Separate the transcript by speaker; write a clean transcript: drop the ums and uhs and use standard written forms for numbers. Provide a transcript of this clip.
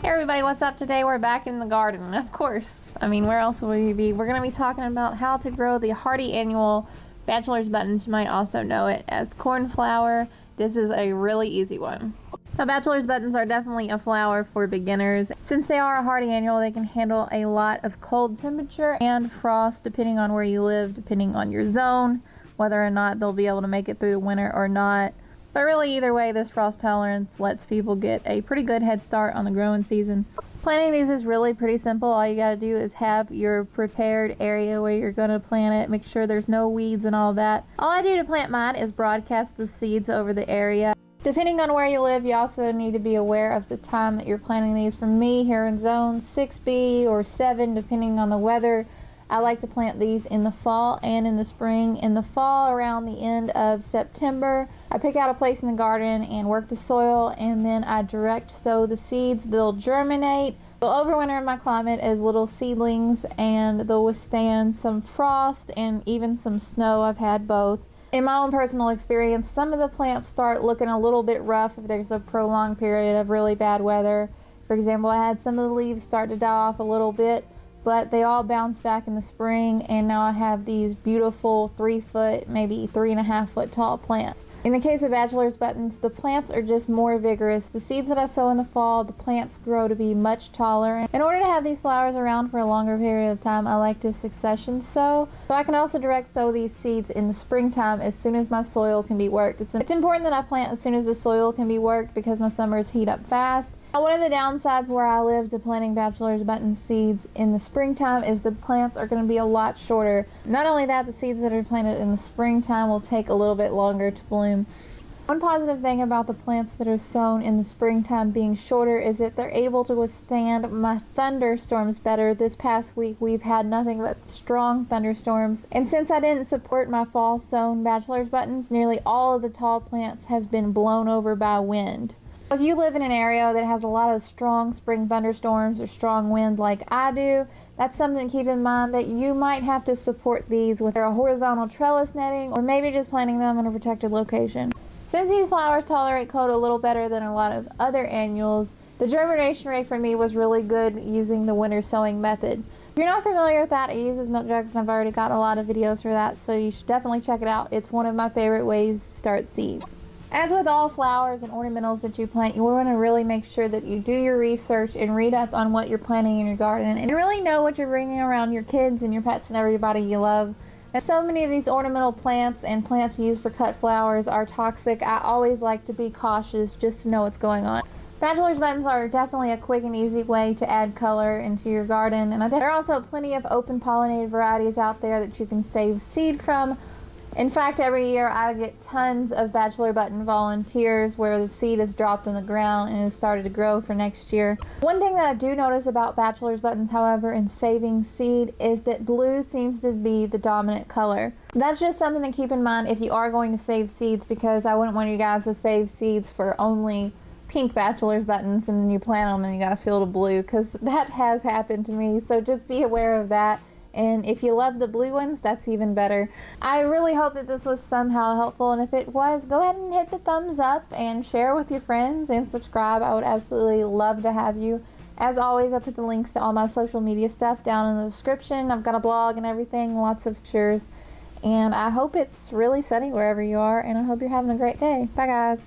Speaker 1: Hey everybody, what's up? Today we're back in the garden, of course. I mean, where else would we be? We're going to be talking about how to grow the hardy annual Bachelor's Buttons. You might also know it as cornflower. This is a really easy one. Now, Bachelor's Buttons are definitely a flower for beginners. Since they are a hardy annual, they can handle a lot of cold temperature and frost depending on where you live, depending on your zone, whether or not they'll be able to make it through the winter or not. But really, either way, this frost tolerance lets people get a pretty good head start on the growing season. Planting these is really pretty simple. All you gotta do is have your prepared area where you're gonna plant it. Make sure there's no weeds and all that. All I do to plant mine is broadcast the seeds over the area. Depending on where you live, you also need to be aware of the time that you're planting these. For me, here in zone 6B or 7, depending on the weather, I like to plant these in the fall and in the spring. In the fall, around the end of September, I pick out a place in the garden and work the soil, and then I direct sow the seeds. They'll germinate. They'll overwinter in my climate as little seedlings, and they'll withstand some frost and even some snow. I've had both. In my own personal experience, some of the plants start looking a little bit rough if there's a prolonged period of really bad weather. For example, I had some of the leaves start to die off a little bit, but they all bounced back in the spring, and now I have these beautiful 3-foot, maybe 3.5-foot tall plants. In the case of Bachelor's Buttons, the plants are just more vigorous. The seeds that I sow in the fall, the plants grow to be much taller. In order to have these flowers around for a longer period of time, I like to succession sow. So I can also direct sow these seeds in the springtime as soon as my soil can be worked. It's important that I plant as soon as the soil can be worked because my summers heat up fast. Now, one of the downsides where I live to planting Bachelor's Button seeds in the springtime is the plants are going to be a lot shorter. Not only that, the seeds that are planted in the springtime will take a little bit longer to bloom. One positive thing about the plants that are sown in the springtime being shorter is that they're able to withstand my thunderstorms better. This past week we've had nothing but strong thunderstorms, and since I didn't support my fall sown Bachelor's Buttons, nearly all of the tall plants have been blown over by wind. If you live in an area that has a lot of strong spring thunderstorms or strong wind like I do, that's something to keep in mind, that you might have to support these with a horizontal trellis netting or maybe just planting them in a protected location. Since these flowers tolerate cold a little better than a lot of other annuals, the germination rate for me was really good using the winter sowing method. If you're not familiar with that, it uses milk jugs, and I've already got a lot of videos for that, so you should definitely check it out. It's one of my favorite ways to start seeds. As with all flowers and ornamentals that you plant, you want to really make sure that you do your research and read up on what you're planting in your garden and really know what you're bringing around your kids and your pets and everybody you love. And so many of these ornamental plants and plants used for cut flowers are toxic. I always like to be cautious just to know what's going on. Bachelor's Buttons are definitely a quick and easy way to add color into your garden, and there are also plenty of open pollinated varieties out there that you can save seed from. In fact, every year I get tons of Bachelor Button volunteers where the seed is dropped on the ground and has started to grow for next year. One thing that I do notice about Bachelor's Buttons, however, in saving seed is that blue seems to be the dominant color. That's just something to keep in mind if you are going to save seeds, because I wouldn't want you guys to save seeds for only pink Bachelor's Buttons and then you plant them and you got a field of blue, because that has happened to me, so just be aware of that. And if you love the blue ones, that's even better. I really hope that this was somehow helpful, and if it was, go ahead and hit the thumbs up and share with your friends and subscribe. I would absolutely love to have you. As always, I put the links to all my social media stuff down in the description. I've got a blog and everything, lots of pictures, and I hope it's really sunny wherever you are, and I hope you're having a great day. Bye guys.